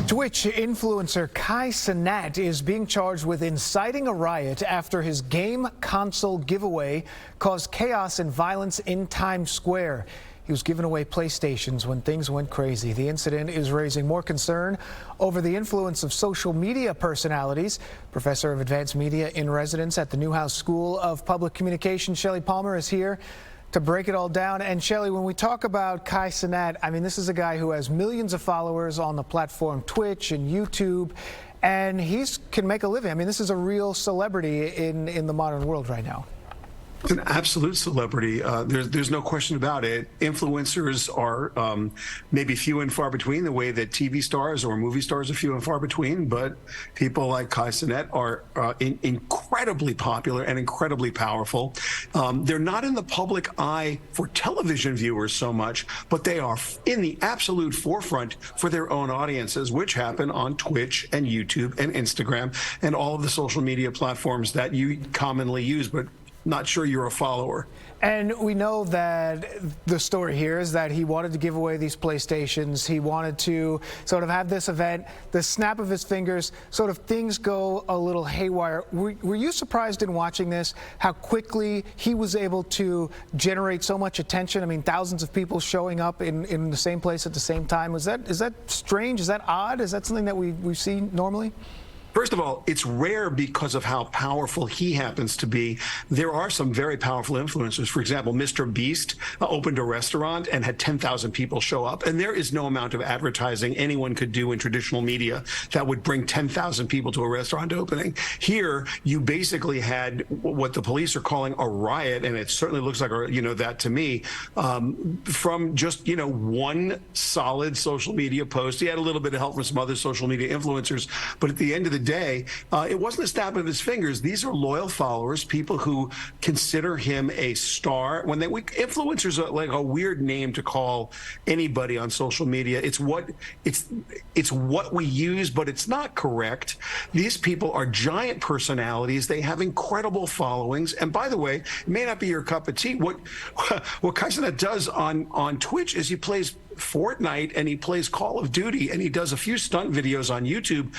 Twitch influencer Cenat is being charged with inciting a riot after his game console giveaway caused chaos and violence in Times Square. He was giving away PlayStations when things went crazy. The incident is raising more concern over the influence of social media personalities. Professor of Advanced Media in residence at the Newhouse School of Public Communication, Shelly Palmer, is here to break it all down. And Shelly, when we talk about Cenat, I mean, this is a guy who has millions of followers on the platform Twitch and YouTube, and he can make a living. I mean, this is a real celebrity in the modern world right now. It's an absolute celebrity. There's no question about it. Influencers are maybe few and far between, the way that TV stars or movie stars are few and far between. But people like Cenat are incredibly popular and incredibly powerful. They're not in the public eye for television viewers so much, but they are in the absolute forefront for their own audiences, which happen on Twitch and YouTube and Instagram and all of the social media platforms that you commonly use, but not sure you're a follower. And we know that the story here is that he wanted to give away these PlayStations. He wanted to sort of have this event. The snap of his fingers, sort of things go a little haywire. Were you surprised in watching this, how quickly he was able to generate so much attention? I mean, thousands of people showing up in the same place at the same time. Is that strange? Is that odd? Is that something that we see normally? First of all, it's rare because of how powerful he happens to be. There are some very powerful influencers. For example, Mr. Beast opened a restaurant and had 10,000 people show up. And there is no amount of advertising anyone could do in traditional media that would bring 10,000 people to a restaurant opening. Here, you basically had what the police are calling a riot, and it certainly looks like, that to me, from just, one solid social media post. He had a little bit of help from some other social media influencers, but at the end of the day, it wasn't a snap of his fingers. These are loyal followers, people who consider him a star. Influencers are like a weird name to call anybody on social media. It's what we use, but it's not correct. These people are giant personalities. They have incredible followings. And by the way, it may not be your cup of tea. What Cenat does on Twitch is he plays Fortnite and he plays Call of Duty and he does a few stunt videos on YouTube.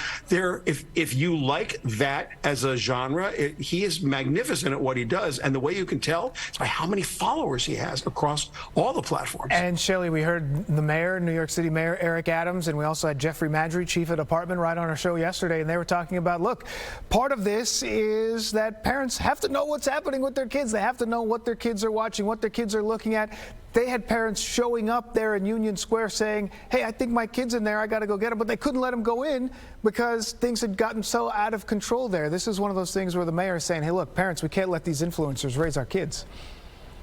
If you like that as a genre, he is magnificent at what he does, and the way you can tell is by how many followers he has across all the platforms. And Shelly, we heard the mayor, New York City Mayor Eric Adams, and we also had Jeffrey Madry, chief of department, right on our show yesterday, and they were talking about, look, part of this is that parents have to know what's happening with their kids. They have to know what their kids are watching, what their kids are looking at. They had parents showing up there in Union Square saying, hey, I think my kid's in there, I got to go get him. But they couldn't let him go in because things had gotten so out of control there. This is one of those things where the mayor is saying, hey, look, parents, we can't let these influencers raise our kids.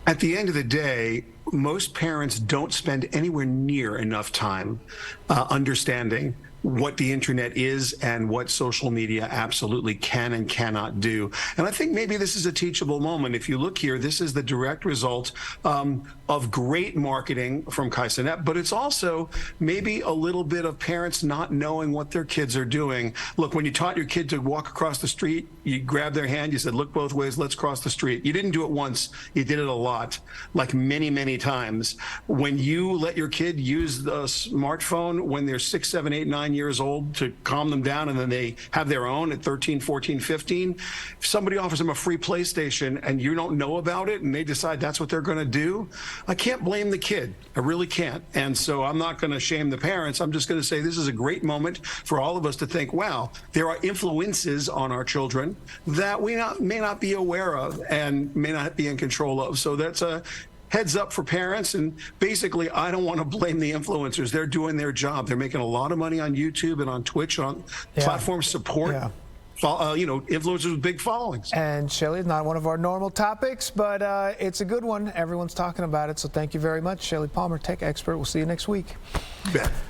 At the end of the day, most parents don't spend anywhere near enough time understanding what the internet is and what social media absolutely can and cannot do. And I think maybe this is a teachable moment. If you look here, this is the direct result of great marketing from Cenat, but it's also maybe a little bit of parents not knowing what their kids are doing. Look, when you taught your kid to walk across the street, you grabbed their hand, you said, look both ways, let's cross the street. You didn't do it once, you did it a lot, like many, many times. When you let your kid use the smartphone when they're 6, 7, 8, 9 years old to calm them down, and then they have their own at 13, 14, 15, if somebody offers them a free PlayStation and you don't know about it and they decide that's what they're going to do, I can't blame the kid. I really can't. And so I'm not going to shame the parents. I'm just going to say this is a great moment for all of us to think, wow, there are influences on our children that we may not be aware of and may not be in control of. So that's a heads up for parents. And basically, I don't want to blame the influencers. They're doing their job. They're making a lot of money on YouTube and on Twitch, on platforms support. Yeah. Influencers with big followings. And Shelly, it's not one of our normal topics, but it's a good one. Everyone's talking about it. So thank you very much, Shelly Palmer, tech expert. We'll see you next week. Yeah.